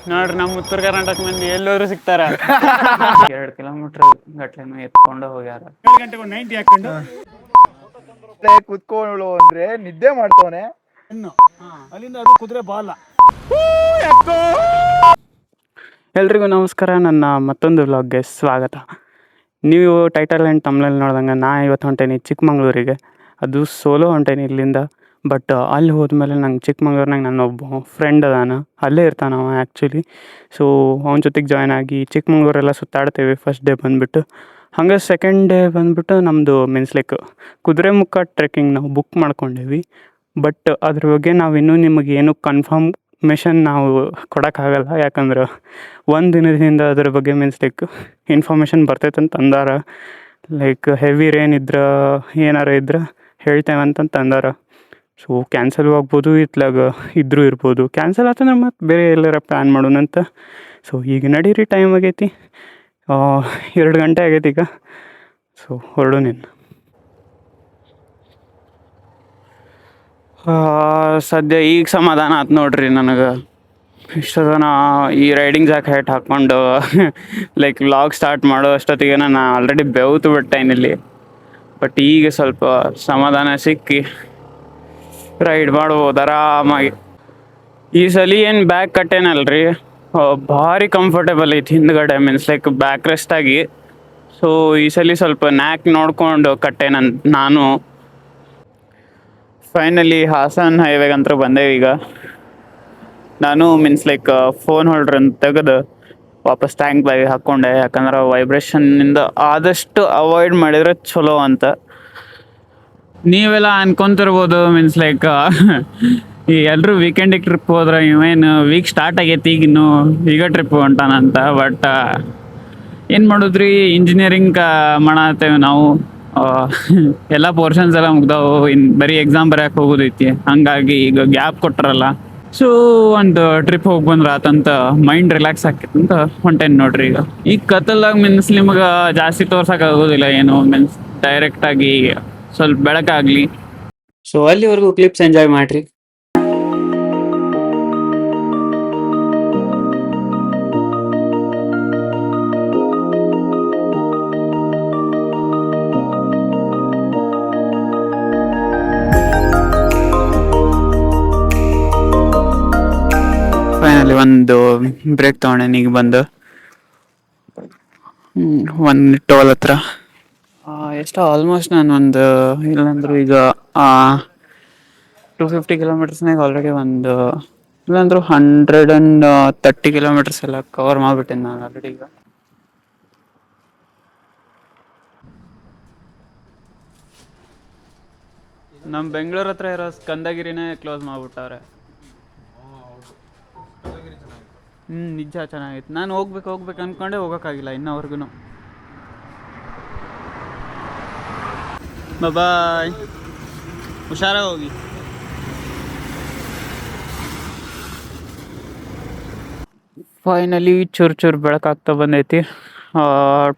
ನೋಡ್ರಿ ನಮ್ಮ ಉತ್ತರ ಕರ್ನಾಟಕ ಮಂದಿ ಎಲ್ಲರೂ ಸಿಗ್ತಾರ. 2 ಕಿಲೋಮೀಟರ್ ಗಟ್ಲೆನು ಎತ್ಕೊಂಡು ಹೋಗ್ಯಾರ. 7 ಗಂಟೆಗೆ ಒಂದು 90 ಹಾಕೊಂಡು ಕುತ್ಕೊಳ್ಳು ಅಂದ್ರೆ ನಿದ್ದೆ ಮಾಡ್ತವನೆ. ಅಲ್ಲಿಂದ ಅದು ಕುದುರೆ ಬಾಲ. ಎಲ್ರಿಗೂ ನಮಸ್ಕಾರ. ನನ್ನ ಮತ್ತೊಂದು ವ್ಲಾಗ್ಗೆ ಸ್ವಾಗತ. ನೀವು ಟೈಟಲ್ ಆ್ಯಂಡ್ ತಮ್ನಲ್ಲಿ ನೋಡ್ದಂಗೆ ನಾ ಇವತ್ತು ಹೊಂಟೇನಿ ಚಿಕ್ಕಮಂಗ್ಳೂರಿಗೆ. ಅದು ಸೋಲೋ ಹೊಂಟೇನಿ ಇಲ್ಲಿಂದ. ಬಟ್ ಅಲ್ಲಿ ಹೋದ್ಮೇಲೆ ನಂಗೆ ಚಿಕ್ಕಮಂಗ್ಳೂರ್ನಾಗ ನನ್ನೊಬ್ಬ ಫ್ರೆಂಡ್ ಅದಾನ, ಅಲ್ಲೇ ಇರ್ತಾನೆ ಅವ ಆ್ಯಕ್ಚುಲಿ. ಸೊ ಅವನ ಜೊತೆಗೆ ಜಾಯ್ನ್ ಆಗಿ ಚಿಕ್ಕಮಂಗ್ಳೂರೆಲ್ಲ ಸುತ್ತಾಡ್ತೇವೆ ಫಸ್ಟ್ ಡೇ ಬಂದುಬಿಟ್ಟು. ಹಂಗೆ ಸೆಕೆಂಡ್ ಡೇ ಬಂದುಬಿಟ್ಟು ನಮ್ಮದು ಮೀನ್ಸ್ ಲೈಕ್ ಕುದುರೆಮುಖ ಟ್ರೆಕ್ಕಿಂಗ್ ನಾವು ಬುಕ್ ಮಾಡ್ಕೊಂಡೇವಿ. ಬಟ್ ಅದ್ರ ಬಗ್ಗೆ ನಾವು ಇನ್ನೂ ನಿಮಗೆ ಏನು ಕನ್ಫರ್ಮೇಷನ್ ನಾವು ಕೊಡೋಕ್ಕಾಗಲ್ಲ. ಯಾಕಂದ್ರೆ ಒಂದು ದಿನದಿಂದ ಅದ್ರ ಬಗ್ಗೆ ಮೀನ್ಸ್ ಲೈಕ್ ಇನ್ಫಾರ್ಮೇಷನ್ ಬರ್ತೈತೆ ಅಂತ ಅಂದಾರ. ಲೈಕ್ ಹೆವಿ ರೇನ್ ಇದ್ರೆ ಏನಾರ ಇದ್ರೆ ಹೇಳ್ತೇವೆ ಅಂತಂತ ಅಂದಾರ. ಸೊ ಕ್ಯಾನ್ಸಲ್ ಆಗ್ಬೋದು, ಇತ್ಲಾಗ ಇದ್ರೂ ಇರ್ಬೋದು. ಕ್ಯಾನ್ಸಲ್ ಆತಂದ್ರೆ ಮತ್ತೆ ಬೇರೆ ಎಲ್ಲಾರ ಪ್ಲ್ಯಾನ್ ಮಾಡೋಣಂತ. ಸೊ ಈಗ ನಡೀರಿ, ಟೈಮ್ ಆಗೈತಿ, 2 ಗಂಟೆ ಆಗೈತಿ ಈಗ. ಸೊ ಹೊರಡು ನೀನು. ಸದ್ಯ ಈಗ ಸಮಾಧಾನ ಆಯ್ತು ನೋಡ್ರಿ ನನಗೆ. ಇಷ್ಟೊತ್ತನ ಈ ರೈಡಿಂಗ್ ಜಾಕೆಟ್ ಹಾಕ್ಕೊಂಡು ಲೈಕ್ ವ್ಲಾಗ್ ಸ್ಟಾರ್ಟ್ ಮಾಡೋ ಅಷ್ಟೊತ್ತಿಗೆ ನಾನು ಆಲ್ರೆಡಿ ಬೆವ್ತು ಬಿಟ್ಟೇನಿಲ್ಲಿ. ಬಟ್ ಈಗ ಸ್ವಲ್ಪ ಸಮಾಧಾನ ಸಿಕ್ಕಿ ರೈಡ್ ಮಾಡ್ಬೋದು ಆರಾಮಾಗಿ. ಈ ಸಲ ಏನು ಬ್ಯಾಗ್ ಕಟ್ಟೇನಲ್ರಿ, ಭಾರಿ ಕಂಫರ್ಟೇಬಲ್ ಐತಿ ಹಿಂದ್ಗಡೆ, ಮೀನ್ಸ್ ಲೈಕ್ ಬ್ಯಾಕ್ ರೆಸ್ಟ್ ಆಗಿ. ಸೊ ಈ ಸಲ ಸ್ವಲ್ಪ ನ್ಯಾಕ್ ನೋಡ್ಕೊಂಡು ಕಟ್ಟೆ ನಾನು. ಫೈನಲಿ ಹಾಸನ್ ಹೈವೇಗಂತೂ ಬಂದೇವಿ ಈಗ. ನಾನು ಮೀನ್ಸ್ ಲೈಕ್ ಫೋನ್ ಹೋಲ್ಡ್ರನ್ನು ತೆಗೆದು ವಾಪಸ್ ಟ್ಯಾಂಕ್ ಬ್ಯಾಗ್ ಹಾಕ್ಕೊಂಡೆ. ಯಾಕಂದ್ರೆ ವೈಬ್ರೇಷನ್ನಿಂದ ಆದಷ್ಟು ಅವಾಯ್ಡ್ ಮಾಡಿದರೆ ಚಲೋ ಅಂತ. ನೀವೆಲ್ಲ ಅನ್ಕೊಂತಿರ್ಬೋದು ಮೀನ್ಸ್ ಲೈಕ್ ಈ ಎಲ್ಲರೂ ವೀಕೆಂಡಿಗೆ ಟ್ರಿಪ್ ಹೋದ್ರೆ ಇವೇನು ವೀಕ್ ಸ್ಟಾರ್ಟ್ ಆಗೈತಿ ಈಗ ಟ್ರಿಪ್ ಹೊಂಟಾನಂತ. ಬಟ್ ಏನು ಮಾಡೋದ್ರಿ, ಇಂಜಿನಿಯರಿಂಗ್ ಮಾಡತ್ತೇವೆ ನಾವು. ಎಲ್ಲ ಪೋರ್ಷನ್ಸ್ ಎಲ್ಲ ಮುಗ್ದಾವು, ಬರೀ ಎಕ್ಸಾಮ್ ಬರೆಯೋಕೆ ಹೋಗೋದೈತಿ. ಹಂಗಾಗಿ ಈಗ ಗ್ಯಾಪ್ ಕೊಟ್ರಲ್ಲ, ಸೊ ಒಂದು ಟ್ರಿಪ್ ಹೋಗಿ ಬಂದ್ರೆ ಆತಂತ ಮೈಂಡ್ ರಿಲ್ಯಾಕ್ಸ್ ಆಕೈತಂತ ಹೊಂಟೇನಿ ನೋಡ್ರಿ ಈಗ. ಈಗ ಕತ್ತಲ್ದಾಗ ಮೀನ್ಸ್ ನಿಮ್ಗೆ ಜಾಸ್ತಿ ತೋರ್ಸೋಕ್ಕಾಗೋದಿಲ್ಲ ಏನು, ಮೀನ್ಸ್ ಡೈರೆಕ್ಟಾಗಿ ಸ್ವಲ್ಪ ಬೆಳಕಾಗಲಿ. ಸೊ ಅಲ್ಲಿವರೆಗೂ ಕ್ಲಿಪ್ಸ್ ಎಂಜಾಯ್ ಮಾಡಿರಿ. ಫೈನಲಿ ಒಂದು ಬ್ರೇಕ್ ತೊಗೊಂಡೇನಿ ಈಗ ಬಂದು. 1:12 ಹತ್ರ ಎಷ್ಟೋ ಆಲ್ಮೋಸ್ಟ್ ನಾನು ಒಂದು ಇಲ್ಲಾಂದ್ರೆ ಈಗ 250 ಕಿಲೋಮೀಟರ್ಸ್ನಾಗ ಆಲ್ರೆಡಿ ಒಂದು ಇಲ್ಲಾಂದ್ರೆ 130 ಕಿಲೋಮೀಟರ್ಸ್ ಎಲ್ಲ ಕವರ್ ಮಾಡಿಬಿಟ್ಟೇನೆ ನಾನು ಆಲ್ರೆಡಿ ಈಗ. ನಮ್ಮ ಬೆಂಗಳೂರು ಹತ್ರ ಇರೋ ಸ್ಕಂದಗಿರಿನೇ ಕ್ಲೋಸ್ ಮಾಡಿಬಿಟ್ಟವ್ರೆ. ನಿಜ ಚೆನ್ನಾಗಿತ್ತು. ನಾನು ಹೋಗ್ಬೇಕು ಅಂದ್ಕೊಂಡೆ ಹೋಗೋಕ್ಕಾಗಿಲ್ಲ ಇನ್ನವರೆಗೂ. ಬಾಯ್, ಹುಷಾರಾಗಿ ಹೋಗಿ. ಫೈನಲಿ ಚೂರು ಬೆಳಕಾಗ್ತಾ ಬಂದೈತಿ.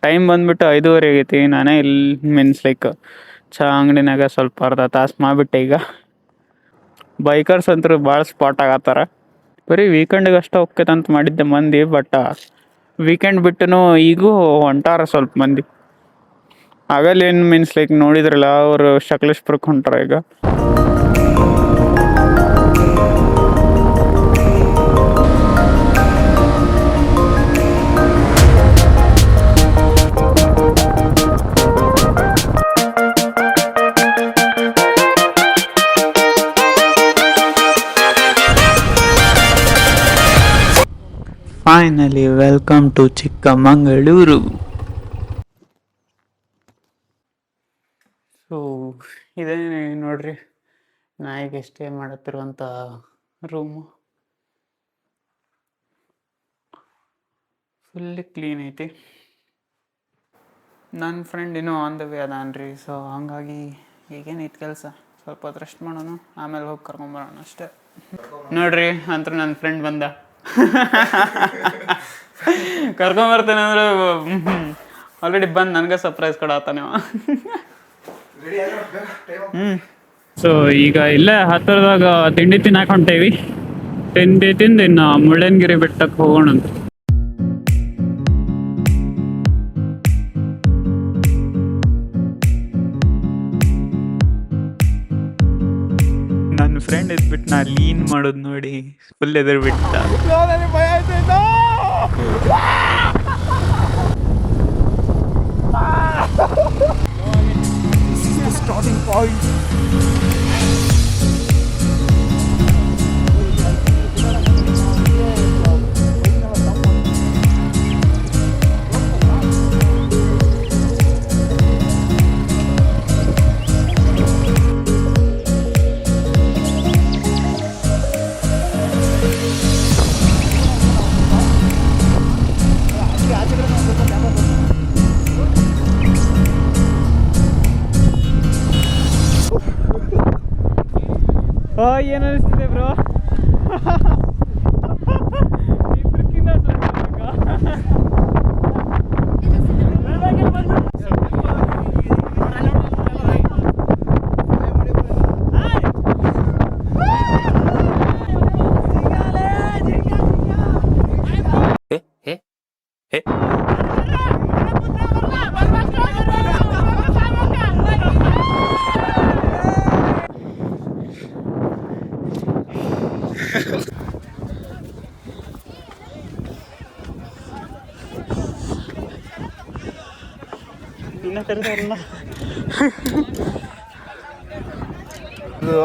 ಟೈಮ್ ಬಂದ್ಬಿಟ್ಟು 5:30 ಆಗೈತಿ. ನಾನೇ ಇಲ್ಲಿ ಮೀನ್ಸ್ ಲೈಕ್ ಅಂಗಡಿನಾಗ ಸ್ವಲ್ಪ ಅರ್ಧ ತಾಸು ಮಾಡಿಬಿಟ್ಟೆ ಈಗ. ಬೈಕರ್ಸ್ ಅಂತೂ ಭಾಳ ಸ್ಪಾಟ್ ಆಗತ್ತಾರ. ಬರೀ ವೀಕೆಂಡಿಗೆ ಅಷ್ಟೇ ಹೋಗ್ತೈತಂತ ಮಾಡಿದ್ದೆ ಮಂದಿ, ಬಟ್ ವೀಕೆಂಡ್ ಬಿಟ್ಟು ಈಗೂ ಹೊಂಟಾರ ಸ್ವಲ್ಪ ಮಂದಿ. ಆಗಲ್ಲೇನು ಮೀನ್ಸ್ ಲೈಕ್ ನೋಡಿದ್ರಲ್ಲ, ಅವರು ಸಕಲೇಶ್ಪುರಕ್ಕೆ ಹೊಂಟಾರ ಈಗ. Finally welcome to Chikmagalur. So ಇದೇ ನೋಡ್ರಿ ನಾಯಿಗೆ ಸ್ಟೇ ಮಾಡುತ್ತಿರುವಂಥ ರೂಮು. ಫುಲ್ಲಿ ಕ್ಲೀನ್ ಐತಿ. ನನ್ನ ಫ್ರೆಂಡ್ ಇನ್ನೂ ಆನ್ ದ ವೇ ಅದಾನ್ರಿ. ಸೊ ಹಂಗಾಗಿ ಈಗೇನೈತಿ ಕೆಲಸ, ಸ್ವಲ್ಪ ಹೊತ್ತು ರೆಸ್ಟ್ ಮಾಡೋಣ, ಆಮೇಲೆ ಹೋಗಿ ಕರ್ಕೊಂಬರೋಣ ಅಷ್ಟೇ. ನೋಡ್ರಿ ಅಂತೂ ನನ್ನ ಫ್ರೆಂಡ್ ಬಂದ. ಕರ್ಕೊಂಬರ್ತೇನೆ ಅಂದ್ರೆ ಆಲ್ರೆಡಿ ಬಂದು ನನಗೆ ಸರ್ಪ್ರೈಸ್ ಕೊಡತ್ತಾನೆ. ಸೊ ಈಗ ಇಲ್ಲೇ ಹತ್ತಿರದಾಗ ತಿಂಡಿ ತಿನ್ನಕ್ಕೆ ಹೊಂಟೇವಿ. ತಿಂದು ಇನ್ನು ಮುಳ್ಳಯ್ಯನಗಿರಿ ಬೆಟ್ಟಕ್ಕೆ ಹೋಗೋಣ ಅಂತ. ನನ್ನ ಫ್ರೆಂಡ್ ಇದ್ಬಿಟ್ಟು ನಾ ಲೀನ್ ಮಾಡೋದು ನೋಡಿ ಫುಲ್ ಎದುರು ಬಿಟ್ಟ. ಭಯ ಆಯ್ತು. Starting point. ಏನು ಅನಿಸ್ತಿದೆ ಬ್ರೋ?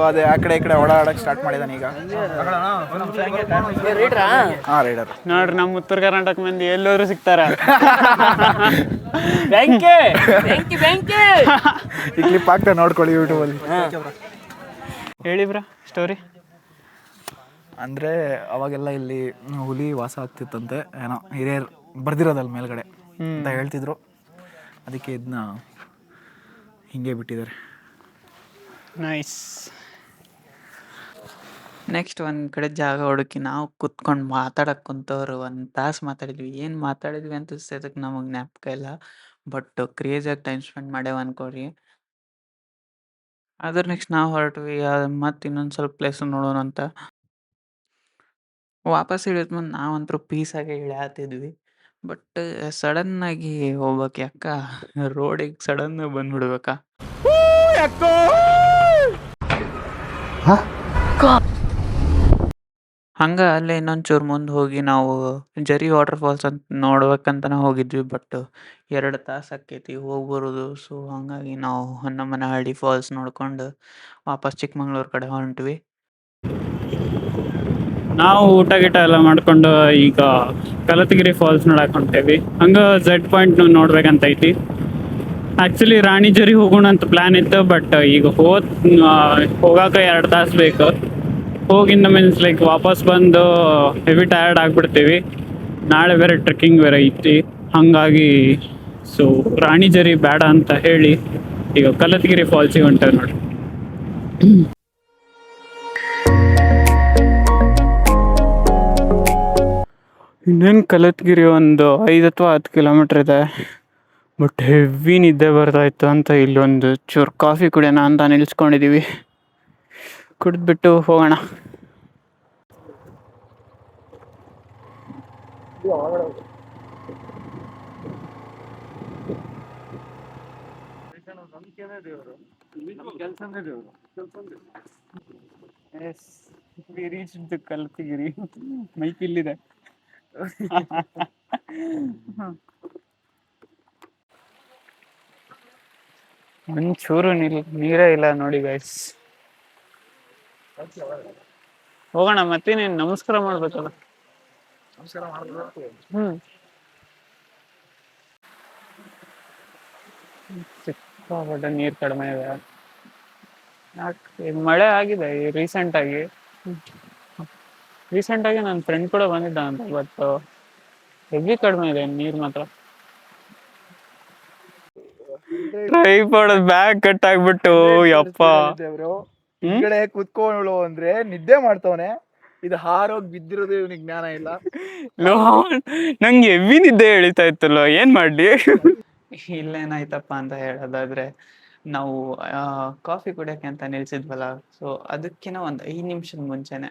ಅದೇ ಆ ಕಡೆ ಈ ಕಡೆ ಓಡಾಡಕ್ಕೆ ಸ್ಟಾರ್ಟ್ ಮಾಡಿದಾನೆ ಈಗ. ರೈಡರ್ ನೋಡ್ರಿ ನಮ್ಮ ಉತ್ತರ ಕರ್ನಾಟಕ ಮಂದಿ ಎಲ್ಲರೂ ಸಿಗ್ತಾರ. ಈ ಕ್ಲಿಪ್ ಆಗ್ತಾ ನೋಡ್ಕೊಳ್ಳಿ ಯೂಟ್ಯೂಬಲ್ಲಿ. ಹೇಳಿ ಬ್ರಾ ಸ್ಟೋರಿ. ಅಂದರೆ ಅವಾಗೆಲ್ಲ ಇಲ್ಲಿ ಹುಲಿ ವಾಸ ಆಗ್ತಿತ್ತಂತೆ, ಏನೋ ಹಿರಿಯರು ಬರ್ದಿರೋದಲ್ಲ ಮೇಲ್ಗಡೆ ಅಂತ ಹೇಳ್ತಿದ್ರು. ಅದಕ್ಕೆ ಇದನ್ನ ಹಿಂಗೆ ಬಿಟ್ಟಿದ್ದಾರೆ. ನೈಸ್. ನೆಕ್ಸ್ಟ್ ಒಂದು ಕಡೆ ಜಾಗ ಹುಡುಕಿ ನಾವು ಕುತ್ಕೊಂಡು ಮಾತಾಡಕ್ಕೆ ಕುಂತವ್ರು. ಒಂದು ತಾಸು ಮಾತಾಡಿದ್ವಿ. ಏನು ಮಾತಾಡಿದ್ವಿ ಅಂತ ಅದಕ್ಕೆ ನಮಗೆ ಜ್ಞಾಪಕ ಇಲ್ಲ, ಬಟ್ ಕ್ರೇಜಿಯಾಗಿ ಟೈಮ್ ಸ್ಪೆಂಡ್ ಮಾಡ್ಯಾವ ಅನ್ಕೋರಿ. ಅದ್ರ ನೆಕ್ಸ್ಟ್ ನಾವು ಹೊರಟ್ವಿ ಮತ್ತು ಇನ್ನೊಂದು ಸ್ವಲ್ಪ ಪ್ಲೇಸ್ ನೋಡೋಣ ಅಂತ. ವಾಪಸ್ ಇಳಿದ್ಮೇಲೆ ನಾವಂತರೂ ಪೀಸಾಗೆ ಇಳಿಯತ್ತಿದ್ವಿ. ಬಟ್ ಸಡನ್ನಾಗಿ ಹೋಗ್ಬೇಕು ಅಕ್ಕ, ರೋಡಿಗೆ ಸಡನ್ನಾಗಿ ಬಂದ್ಬಿಡ್ಬೇಕಾ. ಹಂಗೆ ಅಲ್ಲೇ ಇನ್ನೊಂಚೂರು ಮುಂದೆ ಹೋಗಿ ನಾವು ಜರಿ ವಾಟರ್ ಫಾಲ್ಸ್ ಅಂತ ನೋಡ್ಬೇಕಂತನೇ ಹೋಗಿದ್ವಿ. ಬಟ್ 2 ತಾಸು ಆಕೈತಿ ಹೋಗಿ ಬರೋದು. ಸೊ ಹಾಗಾಗಿ ನಾವು ಹೊನ್ನಮ್ಮನಹಳ್ಳಿ ಫಾಲ್ಸ್ ನೋಡ್ಕೊಂಡು ವಾಪಸ್ ಚಿಕ್ಕಮಂಗ್ಳೂರು ಕಡೆ ಹೊಂಟ್ವಿ. ನಾವು ಊಟ ಗೀಟ ಎಲ್ಲ ಮಾಡ್ಕೊಂಡು ಈಗ ಕಲತಗಿರಿ ಫಾಲ್ಸ್ ನೋಡಕ್ಕೆ ಹೊಂಟೇವಿ. ಹಂಗೆ ಝೆಡ್ ಪಾಯಿಂಟ್ ನೋಡ್ಬೇಕಂತ ಐತಿ. ಆ್ಯಕ್ಚುಲಿ ರಾಣಿಜರಿ ಹೋಗೋಣ ಅಂತ ಪ್ಲ್ಯಾನ್ ಇತ್ತು, ಬಟ್ ಈಗ ಹೋಗಾಕ 2 ತಾಸು ಬೇಕು. ಹೋಗಿಂದ ಮೀನ್ಸ್ ಲೈಕ್ ವಾಪಸ್ ಬಂದು ಹೆವಿ ಟಯರ್ಡ್ ಆಗಿಬಿಡ್ತೀವಿ. ನಾಳೆ ಬೇರೆ ಟ್ರೆಕ್ಕಿಂಗ್ ಬೇರೆ ಐತಿ. ಹಾಗಾಗಿ ಸೊ ರಾಣಿಜರಿ ಬೇಡ ಅಂತ ಹೇಳಿ ಈಗ ಕಲತಗಿರಿ ಫಾಲ್ಸಿಗೆ ಹೊಂಟೇವೆ ನೋಡಿ. ಇನ್ನೇನು ಕಲತಗಿರಿ ಒಂದು 5 ಅಥವಾ 10 ಕಿಲೋಮೀಟ್ರ್ ಇದೆ. ಬಟ್ ಹೆವಿ ನಿದ್ದೆ ಬರ್ತಾಯಿತ್ತು ಅಂತ ಇಲ್ಲೊಂದು ಚೂರು ಕಾಫಿ ಕುಡಿಯೋಣ ಅಂತ ನಿಲ್ಸ್ಕೊಂಡಿದ್ದೀವಿ. ಕುಡಿದ್ಬಿಟ್ಟು ಹೋಗೋಣ. Yes, we reached the Kalathagiri. Mic ಇಲ್ಲಿದೆ. ಒಂಚೂರು ನೀರೇ ಇಲ್ಲ ನೋಡಿ ಗೈಸ್. ಹೋಗೋಣ ಮತ್ತೇನೇನು ನಮಸ್ಕಾರ ಮಾಡ್ಬೇಕಲ್ಲ. ಸಿಕ್ಕಾಪಟ್ಟೆ ನೀರು ಕಡಿಮೆ ಇದೆ. ಯಾಕೆ ಮಳೆ ಆಗಿದೆ ರೀಸೆಂಟಾಗಿ ನನ್ನ ಫ್ರೆಂಡ್ ಕೂಡ ಬಂದಿದ್ದ ಅಂತ. ಬಟ್ ಹೆವಿ ಕಡಿಮೆ ಇದೆ ನೀರು ಮಾತ್ರ. ಟ್ರೈಪಾಡ್ ಬ್ಯಾಗ್ ಕಟ್ ಆಗ್ಬಿಟ್ಟು ಯಪ್ಪ. ಈ ಕಡೆ ಕುತ್ಕೊಳ್ಳು ಅಂದ್ರೆ ನಿದ್ದೆ ಮಾಡ್ತವನೆ. ಇದು ಹಾರೋಗಿ ಬಿದ್ದಿರೋದು ಇವನಿಗೆ ಜ್ಞಾನ ಇಲ್ಲ. ನಂಗೆ ಹೆವಿ ನಿದ್ದೆ ಎಳಿತಾ ಇತ್ತಲ್ಲ, ಏನ್ ಮಾಡ್ಲಿ. ಇಲ್ಲೇನಾಯ್ತಪ್ಪ ಅಂತ ಹೇಳೋದಾದ್ರೆ, ನಾವು ಕಾಫಿ ಕುಡಿಯೋಕೆ ಅಂತ ನಿಲ್ಸಿದ್ವಲ್ಲ. ಸೊ ಅದಕ್ಕಿಂತ ಒಂದು 5 ನಿಮಿಷದ ಮುಂಚೆನೆ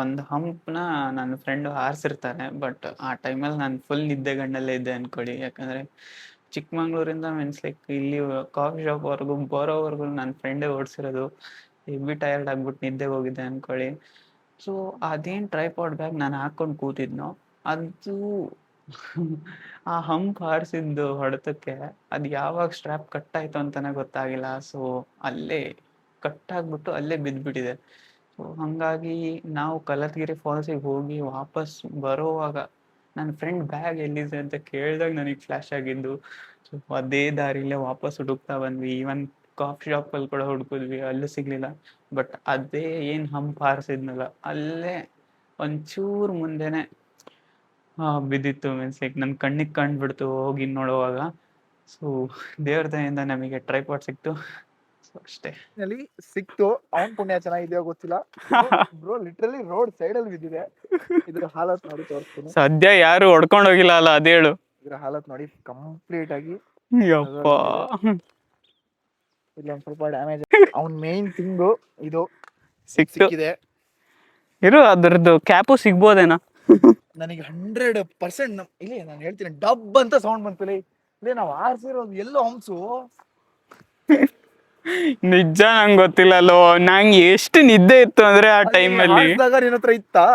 ಒಂದು ಹಂಪ್ನ ನನ್ನ ಫ್ರೆಂಡು ಹಾರಿಸಿರ್ತಾನೆ, ಬಟ್ ಆ ಟೈಮಲ್ಲಿ ನಾನು ಫುಲ್ ನಿದ್ದೆಗಣ್ಣಲ್ಲೇ ಇದ್ದೆ ಅನ್ಕೊಳ್ಳಿ. ಯಾಕಂದರೆ ಚಿಕ್ಕಮಂಗ್ಳೂರಿಂದ ಮೀನ್ಸ್ ಲೈಕ್ ಇಲ್ಲಿ ಕಾಫಿ ಶಾಪ್ವರೆಗೂ ಬರೋವರೆಗೂ ನನ್ನ ಫ್ರೆಂಡೇ ಓಡಿಸಿರೋದು. ಹೆವಿ ಟಯರ್ಡ್ ಆಗ್ಬಿಟ್ಟು ನಿದ್ದೆಗೆ ಹೋಗಿದ್ದೆ ಅನ್ಕೊಳ್ಳಿ. ಸೊ ಅದೇನು ಟ್ರೈಪಾಡ್ ಬ್ಯಾಗ್ ನಾನು ಹಾಕ್ಕೊಂಡು ಕೂತಿದ್ನೋ ಅದು ಆ ಹಂಪ್ ಹಾರಿಸಿದ್ದು ಹೊಡೆತಕ್ಕೆ ಅದು ಯಾವಾಗ ಸ್ಟ್ರ್ಯಾಪ್ ಕಟ್ ಆಯ್ತು ಅಂತಾನೆ ಗೊತ್ತಾಗಿಲ್ಲ. ಸೊ ಅಲ್ಲೇ ಕಟ್ ಆಗ್ಬಿಟ್ಟು ಅಲ್ಲೇ ಬಿದ್ದುಬಿಟ್ಟಿದೆ. ಸೊ ಹಾಗಾಗಿ ನಾವು ಕಲತ್ಗಿರಿ ಫಾಲ್ಸಿಗೆ ಹೋಗಿ ವಾಪಸ್ ಬರೋವಾಗ ನನ್ನ ಫ್ರೆಂಡ್ ಬ್ಯಾಗ್ ಎಲ್ಲಿದೆ ಅಂತ ಕೇಳಿದಾಗ ನನಗೆ ಫ್ಲ್ಯಾಶ್ ಆಗಿದ್ದು. ಸೊ ಅದೇ ದಾರಿಲೇ ವಾಪಸ್ ಹುಡುಕ್ತಾ ಬಂದ್ವಿ. ಈವನ್ ಕಾಫಿ ಶಾಪಲ್ಲಿ ಕೂಡ ಹುಡುಕಿದ್ವಿ, ಅಲ್ಲೂ ಸಿಗಲಿಲ್ಲ. ಬಟ್ ಅದೇ ಏನು ಹಂಪ್ ಹಾರಿಸಿದ್ನಲ್ಲ ಅಲ್ಲೇ ಒಂಚೂರು ಮುಂದೆನೆ ಬಿದ್ದಿತ್ತು. ಮೀನ್ಸ್ ಲೈಕ್ ನನ್ನ ಕಣ್ಣಿಗೆ ಕಂಡುಬಿಡ್ತು ಹೋಗಿ ನೋಡುವಾಗ. ಸೊ ದೇವ್ರ ದಯೆಯಿಂದ ನಮಗೆ ಟ್ರೈಪಾಡ್ ಸಿಕ್ತು. ಸೊ ಅಷ್ಟೇ. ನಲ್ಲಿ ಸಿಕ್ತು. ಅವನ್ ಪುಣ್ಯ ಚೆನ್ನಾಗಿದೆಯೋ ಗೊತ್ತಿಲ್ಲ. ಬ್ರೋ ಲಿಟ್ರಲಿ ರೋಡ್ ಸೈಡ್ ಅಲ್ಲಿ ಬಿದ್ದಿದೆ. ಇದ್ರ ಹಾಲತ್ ನೋಡಿ ತೋರಿಸ್ತೀನಿ. ಸದ್ಯ ಯಾರು ಹೊಡ್ಕೊಂಡು ಹೋಗಿಲ್ಲ ಅಲ್ಲ, ಅದೇಳು. ಇದ್ರ ಹಾಲತ್ ನೋಡಿ ಕಂಪ್ಲೀಟ್ ಆಗಿ ಯಪ್ಪ, ಇಲ್ಲ ಒಂದ್ ಸ್ವಲ್ಪ ಡ್ಯಾಮೇಜ್. ಅವ್ನ್ ಮೇನ್ ಥಿಂಗು ಇದು ಸಿಕ್ತು. ಸಿಕ್ಕಿದೆ. ಇರು, ಅದ್ರದ್ದು ಕ್ಯಾಪು ಸಿಗ್ಬೋದೇನಾ? ನನಗೆ 100% ಇಲ್ಲಿ ನಾನು ಹೇಳ್ತೀನಿ, ಡಬ್ ಅಂತ ಸೌಂಡ್ ಬಂತು. ಇಲ್ಲಿ ನಾವು ಆರ್ಸಿರೋದು ಎಲ್ಲೋ ಹಂಸು. ನಿಜ ನಂಗೆ ಗೊತ್ತಿಲ್ಲಲ್ಲೋ. ನಂಗೆ ಎಷ್ಟು ನಿದ್ದೆ ಇತ್ತು ಅಂದ್ರೆ ಆ ಟೈಮಲ್ಲಿ. ನಿನ್ನ ಹತ್ರ ಇತ್ತಾ?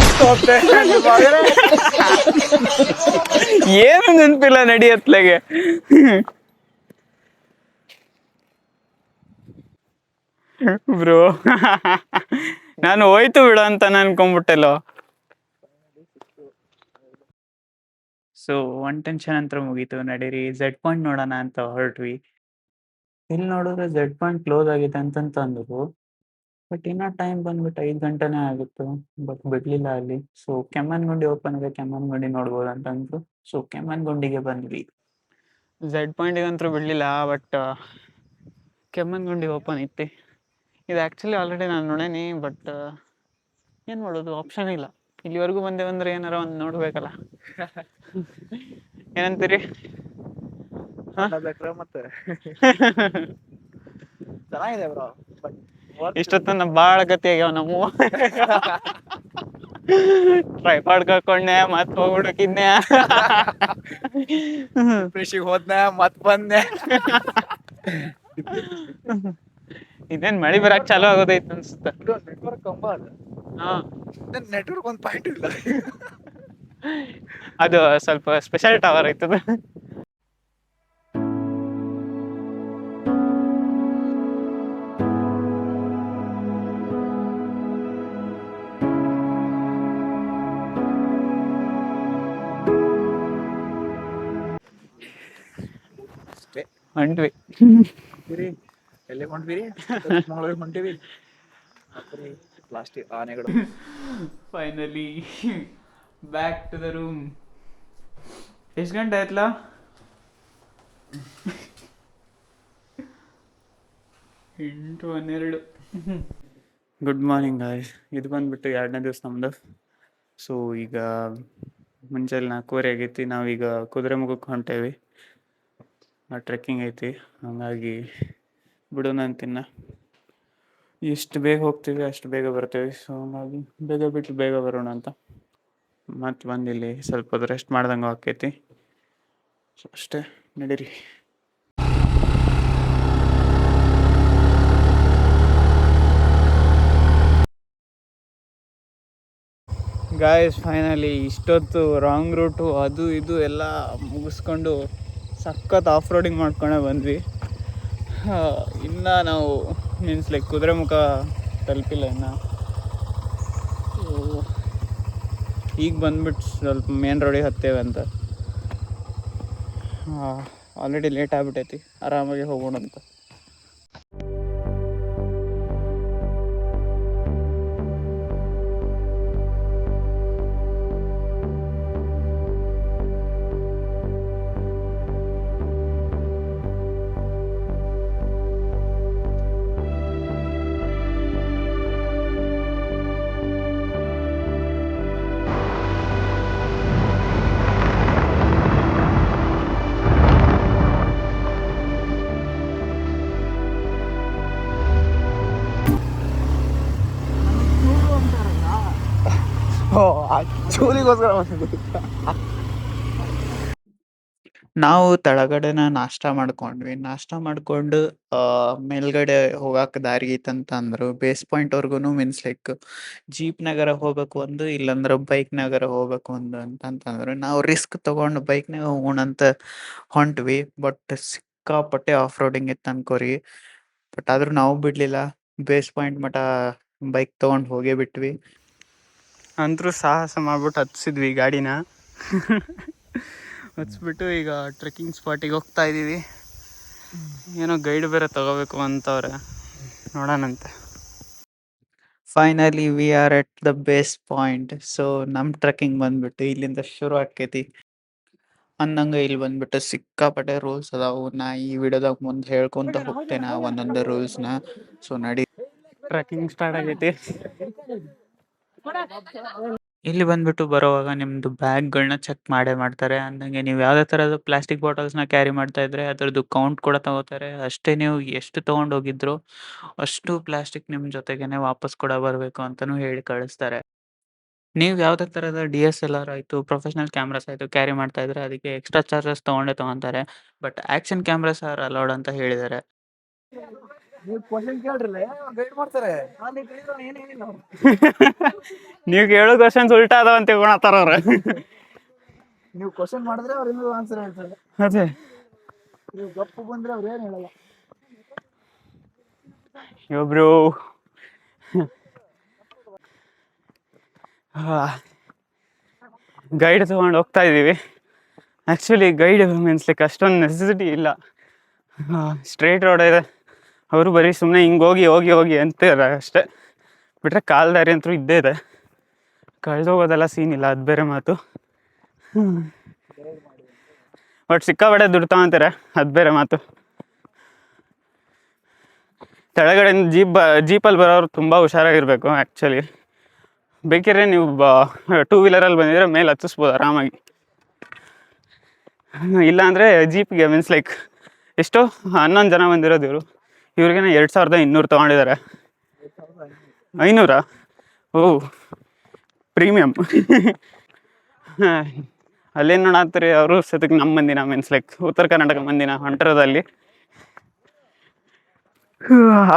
ಇತ್ತು ಅಷ್ಟೇ. ಏನು ನೆನಪಿಲ್ಲ ನಡಿಯತ್ಲೆಗೆ. ಬ್ರೋ ನಾನು ಹೋಯ್ತು ಬಿಡು ಅಂತ ಅನ್ಕೊಂಡ್ಬಿಟ್ಟೆಲ್ಲೋ. ಸೊ ಒನ್ ಟೆನ್ಷನ್ ಅಂತ ಮುಗೀತು. ನಡೀರಿ ಝೆಡ್ ಪಾಯಿಂಟ್ ನೋಡೋಣ ಅಂತ ಹೊರಟ್ವಿ. ಇಲ್ಲಿ ನೋಡಿದ್ರೆ ಝೆಡ್ ಪಾಯಿಂಟ್ ಕ್ಲೋಸ್ ಆಗಿದೆ ಅಂತಂತ ಅಂದ್ರು. ಬಟ್ ಇನ್ನೂ ಟೈಮ್ ಬಂದ್ಬಿಟ್ಟು 5 ಗಂಟೆನೇ ಆಗಿತ್ತು, ಬಟ್ ಬಿಡ್ಲಿಲ್ಲ ಅಲ್ಲಿ. ಸೊ ಕೆಮ್ಮನ್ಗುಂಡಿ ಓಪನ್ ಇದೆ, ಕೆಮ್ಮನ್ಗುಂಡಿ ನೋಡ್ಬೋದು ಅಂತ ಅಂದ್ರು. ಸೊ ಕೆಮ್ಮನ್ಗುಂಡಿಗೆ ಬಂದ್ವಿ. ಝೆಡ್ ಪಾಯಿಂಟಿಗಂತೂ ಬಿಡಲಿಲ್ಲ, ಬಟ್ ಕೆಮ್ಮನ್ಗುಂಡಿ ಓಪನ್ ಐತಿ. ಇದು ಆ್ಯಕ್ಚುಲಿ ಆಲ್ರೆಡಿ ನಾನು ನೋಡೇನಿ, ಬಟ್ ಏನು ಮಾಡೋದು, ಆಪ್ಷನ್ ಇಲ್ಲ. ಇಲ್ಲಿವರೆಗೂ ಬಂದೇವಂದ್ರೆ ಏನಾರ ಒಂದು ನೋಡ್ಬೇಕಲ್ಲ. ಏನಂತೀರಿ? ಮತ್ತೆ ಚೆನ್ನಾಗಿದೆ ಬ್ರೋ. ಇಷ್ಟೊತ್ತನ ಭಾಳ ಗತಿ ಆಗ್ಯಾವ ನಮ್ಮ. ಟ್ರೈಪಾಡ್ ಕಳ್ಕೊಂಡೆ, ಮತ್ತೆ ಹೋಗ್ಬಿಡಕಿದ್ನೆ. ಫ್ರೆಶಿಗೆ ಹೋದ್ನೆ, ಮತ್ ಬಂದೆ. ಇದೇನ್ ಮಳಿ ಬರಕ್ ಚಾಲು ಆಗೋದೈತೆ ಅನ್ಸುತ್ತೆ. ನೆಟ್ವರ್ಕ್ ಕಂಬ ಅದ. ಹಾ, ನೆಟ್ವರ್ಕ್ ಒಂದು ಪಾಯಿಂಟ್ ಇಲ್ಲ. ಅದು ಸ್ವಲ್ಪ ಸ್ಪೆಷಲ್ ಟವರ್ ಐತದ. ಹೊಂಟ್ವಿ. ಎಲ್ಲಿ ಹೊಂಟ್ವಿರಿ? ಮಂಗಳೂರಿಗೆ ಹೊಂಟಿವಿ. ಪ್ಲಾಸ್ಟಿಕ್ ಆನೆಗಳು. Finally back to the room. ಎಷ್ಟು ಗಂಟೆ ಆಯ್ತಲ್ಲ? 8:12. Good morning guys. ಇದು ಬಂದ್ಬಿಟ್ಟು 2ನೇ ದಿವಸ ನಮ್ಮದು. ಸೊ ಈಗ ಮುಂಜಾನೆ 4:15 ಆಗೈತಿ. ನಾವೀಗ ಕುದುರೆಮುಖಕ್ಕೆ ಹೊಂಟೇವಿ. ಟ್ರೆಕ್ಕಿಂಗ್ ಐತಿ, ಹಾಗಾಗಿ ಬಿಡೋಣ ಅಂತಿನ್ನ. ಎಷ್ಟು ಬೇಗ ಹೋಗ್ತೀವಿ ಅಷ್ಟು ಬೇಗ ಬರ್ತೇವೆ. ಸೊ ಹಾಗಾಗಿ ಬೇಗ ಬಿಟ್ಟು ಬೇಗ ಬರೋಣ ಅಂತ. ಮತ್ತು ಬಂದು ಇಲ್ಲಿ ಸ್ವಲ್ಪ ಹೊತ್ತು ರೆಸ್ಟ್ ಮಾಡ್ದಂಗೆ ಆಕೈತಿ. ಸೊ ಅಷ್ಟೇ, ನಡೀರಿ. ಗಾಯ್ಸ್ ಫೈನಲಿ ಇಷ್ಟೊತ್ತು ರಾಂಗ್ ರೂಟು ಅದು ಇದು ಎಲ್ಲ ಮುಗಿಸ್ಕೊಂಡು ಸಖತ್ ಆಫ್ ರೋಡಿಂಗ್ ಮಾಡ್ಕೊಂಡೇ ಬಂದ್ವಿ. ಇನ್ನು ನಾವು ಮೀನ್ಸ್ ಲೈಕ್ ಕುದುರೆಮುಖ ತಲುಪಿಲ್ಲ ಇನ್ನು. ಈಗ ಬಂದ್ಬಿಟ್ಟು ಸ್ವಲ್ಪ ಮೇನ್ ರೋಡಿಗೆ ಹತ್ತೇವೆ ಅಂತ. ಆಲ್ರೆಡಿ ಲೇಟ್ ಆಗ್ಬಿಟ್ಟೈತಿ, ಆರಾಮಾಗಿ ಹೋಗೋಣ ಅಂತ. ಚೂಲಿಗೋಸ್ಕರ ಬಂದಿದ್ದು. ನಾವು ತೆಳಗಡೆನ ನಾಷ್ಟ ಮಾಡ್ಕೊಂಡ್ವಿ. ನಾಷ್ಟ ಮಾಡ್ಕೊಂಡು ಮೇಲ್ಗಡೆ ಹೋಗಾಕ ದಾರಿ ಐತಂತಂದ್ರು. ಬೇಸ್ ಪಾಯಿಂಟ್‌ವರ್ಗುನು ಮೀನ್ಸ್ ಲೈಕ್ ಜೀಪ್‌ನಾಗರ ಹೋಗ್ಬೇಕು ಒಂದು, ಇಲ್ಲಂದ್ರ ಬೈಕ್‌ನಾಗರ ಹೋಗ್ಬೇಕು ಒಂದು ಅಂತಂತಂದ್ರು. ನಾವು ರಿಸ್ಕ್ ತಗೊಂಡು ಬೈಕ್‌ನಾಗ ಹೋಗೋಣಂತ ಹೊಂಟ್ವಿ. ಬಟ್ ಸಿಕ್ಕಾಪಟ್ಟೆ ಆಫ್ ರೋಡಿಂಗ್ ಇತ್ತು ಅನ್ಕೋರಿ. ಬಟ್ ಆದ್ರೂ ನಾವು ಬಿಡ್ಲಿಲ್ಲ. ಬೇಸ್ ಪಾಯಿಂಟ್ ಮಟ ಬೈಕ್ ತಗೊಂಡ್ ಹೋಗೇ ಬಿಟ್ವಿ. ಅಂತರೂ ಸಾಹಸ ಮಾಡ್ಬಿಟ್ಟು ಹತ್ಸಿದ್ವಿ ಗಾಡಿನ. ಹತ್ಸ್ಬಿಟ್ಟು ಈಗ ಟ್ರೆಕ್ಕಿಂಗ್ ಸ್ಪಾಟಿಗೆ ಹೋಗ್ತಾ ಇದ್ದೀವಿ. ಏನೋ ಗೈಡ್ ಬೇರೆ ತಗೋಬೇಕು ಅಂತವ್ರೆ, ನೋಡೋಣಂತೆ. Finally we are at the base point. So ನಮ್ ಟ್ರೆಕ್ಕಿಂಗ್ ಬಂದ್ಬಿಟ್ಟು ಇಲ್ಲಿಂದ ಶುರು ಆಕ್ಕೈತಿ. ಅಂದಂಗ ಇಲ್ಲಿ ಬಂದ್ಬಿಟ್ಟು ಸಿಕ್ಕಾಪಟ್ಟೆ ರೂಲ್ಸ್ ಅದಾವು. ನಾ ಈ ವಿಡಿಯೋದಾಗ ಮುಂದೆ ಹೇಳ್ಕೊಂತ ಹೋಗ್ತೇನೆ ಒಂದೊಂದು ರೂಲ್ಸ್ನ. ಸೊ ನಡಿ. ಟ್ರೆಕ್ಕಿಂಗ್ ಸ್ಟಾರ್ಟ್ ಆಗೈತಿ. ಇಲ್ಲಿ ಬಂದ್ಬಿಟ್ಟು ಬರೋವಾಗ ನಿಮ್ದು ಬ್ಯಾಗ್ಗಳನ್ನ ಚೆಕ್ ಮಾಡೇ ಮಾಡ್ತಾರೆ. ಅಂದಂಗೆ ನೀವು ಯಾವುದೇ ಥರದ ಪ್ಲಾಸ್ಟಿಕ್ ಬಾಟಲ್ಸ್ನ ಕ್ಯಾರಿ ಮಾಡ್ತಾ ಇದ್ರೆ ಅದರದ್ದು ಕೌಂಟ್ ಕೂಡ ತಗೋತಾರೆ. ಅಷ್ಟೇ ನೀವು ಎಷ್ಟು ತೊಗೊಂಡು ಹೋಗಿದ್ರು ಅಷ್ಟು ಪ್ಲಾಸ್ಟಿಕ್ ನಿಮ್ಮ ಜೊತೆಗೇನೆ ವಾಪಸ್ ಕೂಡ ಬರಬೇಕು ಅಂತಲೂ ಹೇಳಿ ಕಳಿಸ್ತಾರೆ. ನೀವು ಯಾವುದೇ ಥರದ DSLR ಆಯಿತು, ಪ್ರೊಫೆಷ್ನಲ್ ಕ್ಯಾಮ್ರಾಸ್ ಆಯಿತು ಕ್ಯಾರಿ ಮಾಡ್ತಾ ಇದ್ರೆ ಅದಕ್ಕೆ ಎಕ್ಸ್ಟ್ರಾ ಚಾರ್ಜಸ್ ತೊಗೊಂತಾರೆ. But action cameras are allowed ಅಂತ ಹೇಳಿದ್ದಾರೆ. ನೀವು ಕ್ವಶನ್ ಕೇಳ್ರಲ್ಲ, ಗೈಡ್ ಮಾಡ್ತಾರೆ. ನಾನು ಏನೇನಿಲ್ಲ. ನೀವು ಕೇಳೋ ಕ್ವಶನ್ಸ್ ಉಲ್ಟಾ ಅದಾವ ಅಂತ ತಿಳ್ಕೊಳತ್ತಾರ ಅವ್ರು. ನೀವು ಕ್ವಶನ್ ಮಾಡಿದ್ರೆ ಅವ್ರ ಇನ್ನೂ ಆನ್ಸರ್ ಹೇಳ್ತಾರೆ. ಅದೇ ನೀವು ಗಪ್ಪು ಬಂದ್ರೆ ಅವ್ರು ಏನು ಹೇಳಲ್ಲ. ಒಬ್ರು ಗೈಡ್ ತೊಗೊಂಡು ಹೋಗ್ತಾ ಇದ್ದೀವಿ. ಆ್ಯಕ್ಚುಲಿ ಗೈಡ್ ಮೀನ್ಸ್ ಲೈಕ್ ಅಷ್ಟೊಂದು ನೆಸೆಸಿಟಿ ಇಲ್ಲ. ಸ್ಟ್ರೇಟ್ ರೋಡ್ ಇದೆ. ಅವರು ಬರೀ ಸುಮ್ಮನೆ ಹಿಂಗೆ ಹೋಗಿ ಹೋಗಿ ಹೋಗಿ ಅಂತಾರೆ ಅಷ್ಟೇ. ಬಿಟ್ಟರೆ ಕಾಲು ದಾರಿ ಅಂತೂ ಇದ್ದೇ ಇದೆ. ಕಳೆದೋಗೋದೆಲ್ಲ ಸೀನ್ ಇಲ್ಲ, ಅದು ಬೇರೆ ಮಾತು. ಬಟ್ ಸಿಕ್ಕಾಪಟ್ಟೆ ದುಡ್ಡು ತಗೊಂತಾರೆ, ಅದು ಬೇರೆ ಮಾತು. ಕೆಳಗಡೆ ಜೀಪಲ್ಲಿ ಬರೋರು ತುಂಬ ಹುಷಾರಾಗಿರಬೇಕು. ಆ್ಯಕ್ಚುಲಿ ಬೇಕಿದ್ರೆ ನೀವು 2 ವೀಲರಲ್ಲಿ ಬಂದಿದ್ರೆ ಮೇಲೆ ಹತ್ತಿಸ್ಬೋದು ಆರಾಮಾಗಿ. ಇಲ್ಲಾಂದರೆ ಜೀಪಿಗೆ ಮೀನ್ಸ್ ಲೈಕ್ ಎಷ್ಟೋ 11 ಜನ ಬಂದಿರೋದು ಇವರು. ಇವ್ರಿಗೇನೆ 2200 ತೊಗೊಂಡಿದ್ದಾರೆ. 500? ಓ ಪ್ರೀಮಿಯಮ್. ಅಲ್ಲೇನು ನೋಡತ್ತೀರಿ, ಅವರು ಸತಕ್ಕೆ ನಮ್ಮ ಮಂದಿನ ಮೀನ್ಸ್ ಲೈಕ್ ಉತ್ತರ ಕರ್ನಾಟಕ ಮಂದಿನ ಹೊಂಟಿರೋದಲ್ಲಿ.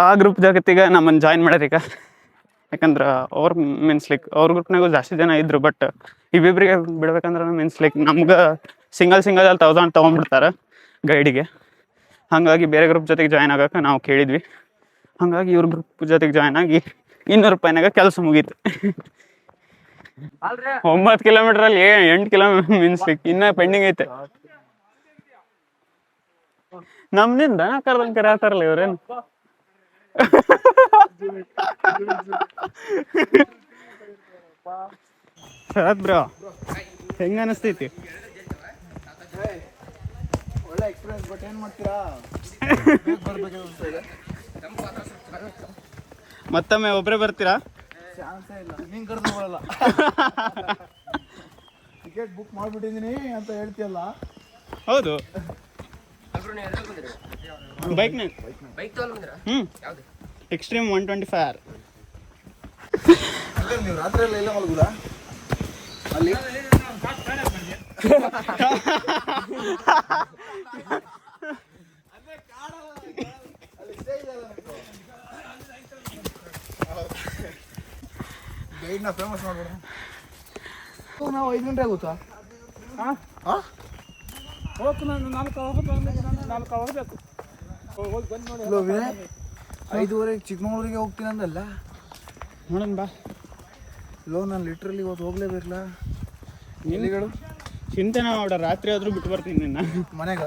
ಆ ಗ್ರೂಪ್ ಜಗತ್ತಿಗೆ ನಮ್ಮನ್ನು ಜಾಯಿನ್ ಮಾಡ್ಯಾರೀಗ. ಯಾಕಂದ್ರೆ ಅವ್ರು ಮೀನ್ಸ್ ಲೈಕ್ ಅವ್ರ ಗ್ರೂಪ್ನಾಗೂ ಜಾಸ್ತಿ ಜನ ಇದ್ದರು. ಬಟ್ ಇಬ್ಬಿಬ್ಬರಿಗೆ ಬಿಡ್ಬೇಕಂದ್ರೆ ಮೀನ್ಸ್ ಲೈಕ್ ನಮ್ಗೆ ಸಿಂಗಲ್ ಅಲ್ಲಿ 1000 ತೊಗೊಂಡ್ಬಿಡ್ತಾರೆ ಗೈಡಿಗೆ. ಹಾಗಾಗಿ ಬೇರೆ ಗ್ರೂಪ್ ಜೊತೆಗೆ ಜಾಯ್ನ್ ಆಗೋಕೆ ನಾವು ಕೇಳಿದ್ವಿ. ಹಾಗಾಗಿ ಇವ್ರ ಗ್ರೂಪ್ ಜೊತೆಗೆ ಜಾಯ್ನ್ ಆಗಿ 200 ರೂಪಾಯಿನಾಗ ಕೆಲಸ ಮುಗೀತು. 9 ಕಿಲೋಮೀಟ್ರಲ್ಲಿ 8 ಕಿಲೋಮೀಟರ್ ಮೀನ್ಸ್ ಲೈಕ್ ಇನ್ನೂ ಪೆಂಡಿಂಗ್ ಐತೆ. ನಮ್ದಿಂದ ಕರ್ದಂಗೆ ಕರೆಯತ್ತಾರಲ್ಲ ಇವ್ರೇನು. ಶರತ್ ಬ್ರೋ, ಹೆಂಗೆ ಅನಿಸ್ತೈತಿ? ಒಳ್ಳೆ ಎಕ್ಸ್ಪೀರಿಯನ್ಸ್. ಬಟ್ ಏನು ಮಾಡ್ತೀರಾ, ಮತ್ತೊಮ್ಮೆ ಒಬ್ಬರೇ ಬರ್ತೀರಾ? ಚಾನ್ಸೇ ಇಲ್ಲ. ನೀನು ಕರೆದು ಬರಲ್ಲ. ಟಿಕೆಟ್ ಬುಕ್ ಮಾಡಿಬಿಟ್ಟಿದ್ದೀನಿ ಅಂತ ಹೇಳ್ತೀಯಲ್ಲ. ಹೌದು, ಬೈಕ್ನಾಗ. Extreme 125R. ನೀವು ರಾತ್ರಿ ಎಲ್ಲ ಇಲ್ಲ ಮಲಗುದಾ ಅಲ್ಲಿ? ಗೈಡ್ನ ಫೇಮಸ್ ಮಾಡ್ಬೋಣ. ನಾವು 5 ಗಂಟೆ ಆಗುತ್ತಾ? ಹೋಗ್ತು. ನಾನು 4 ಹೋಗಬೇಕು. ಹೋಗಿ ಬಂದು ನೋಡಿ. 5:30 ಚಿಕ್ಕಮಗಳೂರಿಗೆ ಹೋಗ್ತೀನಿ ಅಂದಲ್ಲ. ನೋಡೋಣ ಬಾ. ನಾನು ಲಿಟ್ರಲಿ ಇವತ್ತು ಹೋಗ್ಲೇಬೇಕಲ್ಲ. ಎಲ್ಲಿಗಳು ಚಿಂತೆ ಮಾಡ, ರಾತ್ರಿ ಆದರೂ ಬಿಟ್ಟು ಬರ್ತೀನಿ ನಿನ್ನ ಮನೆಗ.